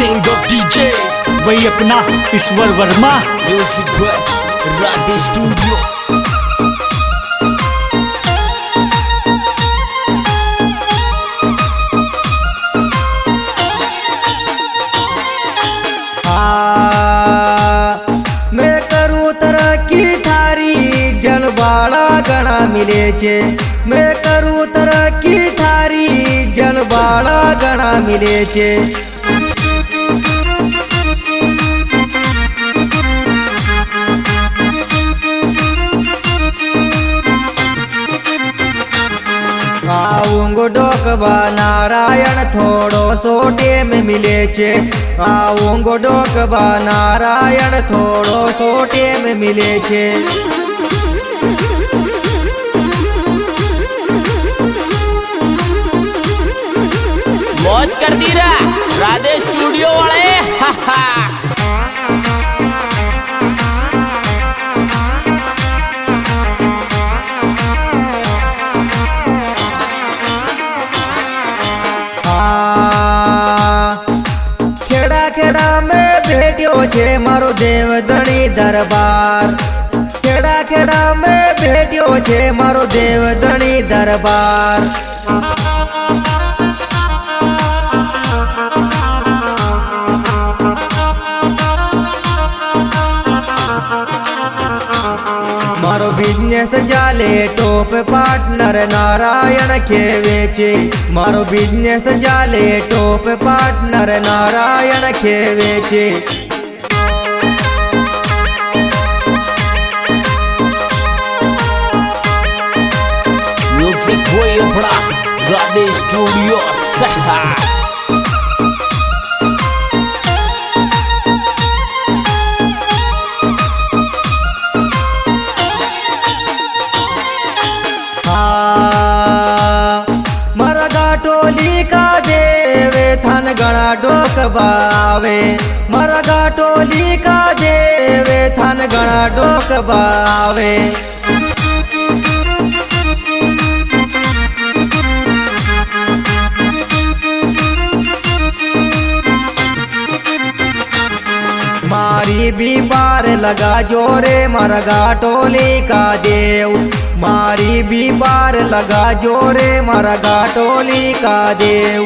King of DJ वही अपना Ishwar Verma. Music by Radhe studio. मैं करूँ तरक्की थारी जलवाड़ा गणा मिले छे। मैं करूँ तरक्की थारी जलवाड़ा गणा मिले छे। आऊंगो डोकबा नारायण थोड़ो सो टेम मिले छे। आऊंगो डोकबा नारायण थोड़ो सो टेम मिले छे। मौज कर दी रा राधे स्टूडियो वाले। खेड़ा खेड़ा में भेट्यो छे मारो देवधनी दरबार। खेड़ा खेड़ा में भेट्यो छे मारो देवधनी दरबार। मारो बिजनेस जाले टॉप पार्टनर नारायण खेवे छे। मारो बिजनेस जाले टॉप पार्टनर नारायण खेवे छे। म्यूजिक वही अपना राधे स्टूडियो सहा। मरगा टोली का देवे थन गणा डोक बावे। मरगा टोली का देवे थन गणा डोक बावे। मारी भी बार लगा जोरे मरगा टोली का देव। मारी भी बार लगा जोरे मरगा टोली का देव।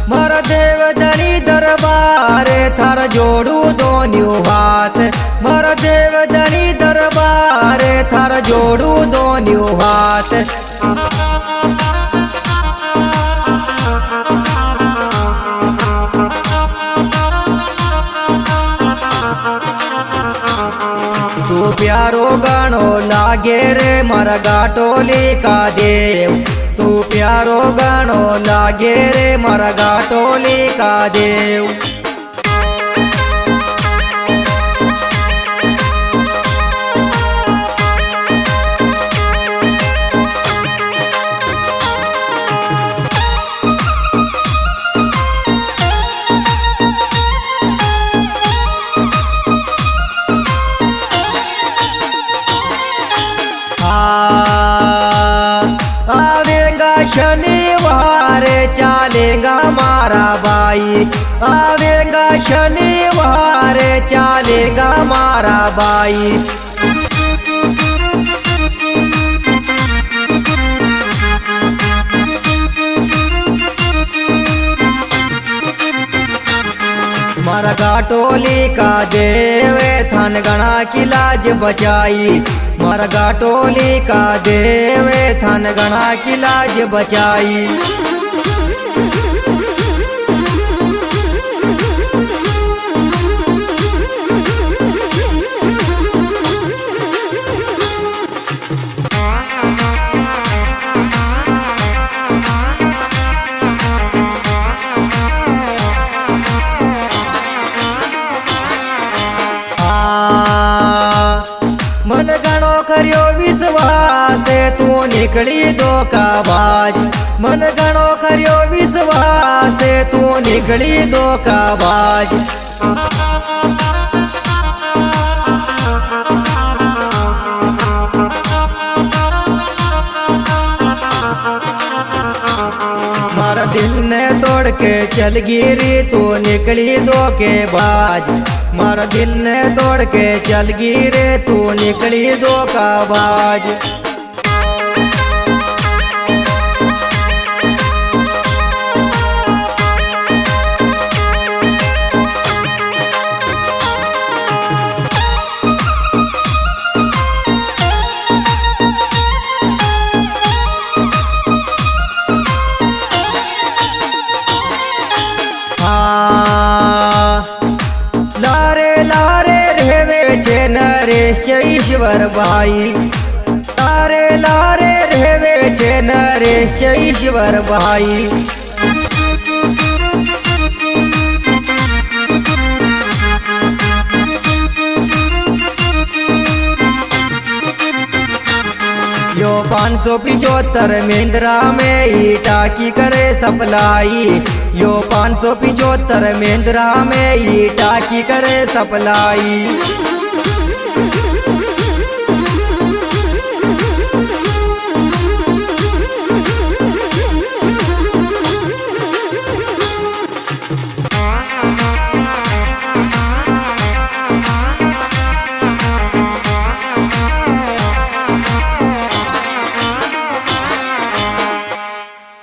मारा देवधनी दरबार थार जोड़ू दोन्यू हाथ। मारा देवधनी दरबार थार जोड़ू दोन्यू हाथ। तू प्यारो गानो लागे रे मरगा टोली का देव। तू प्यारो गानो लागे रे मरगा टोली का देव। आवेगा शनिवार चालेगा मारा बाई। आवेगा शनिवार चालेगा मारा बाई। मरगा टोली का देवे थन गणा की लाज बचाई। मरगा टोली का देवे थन गणा की लाज बचाई। मन गणो कर्यो तू निकली धोखाबाज मन घणो कर्यो विश्वास तू निकली धोखाबाज मारा दिल ने तोड़ के चल गिरी तू निकली धोखेबाज मारा दिल ने तोड़ के चल गिरे तू निकली धोखाबाज लारे लारे रेवे छे नरेश ईश्वर भाई लारे लारे रेवे छे नरेश ईश्वर भाई यो 575 महिंद्रा में ही टाकी करे सप्लाई यो 575 महिंद्रा में ही टाकी करे सप्लाई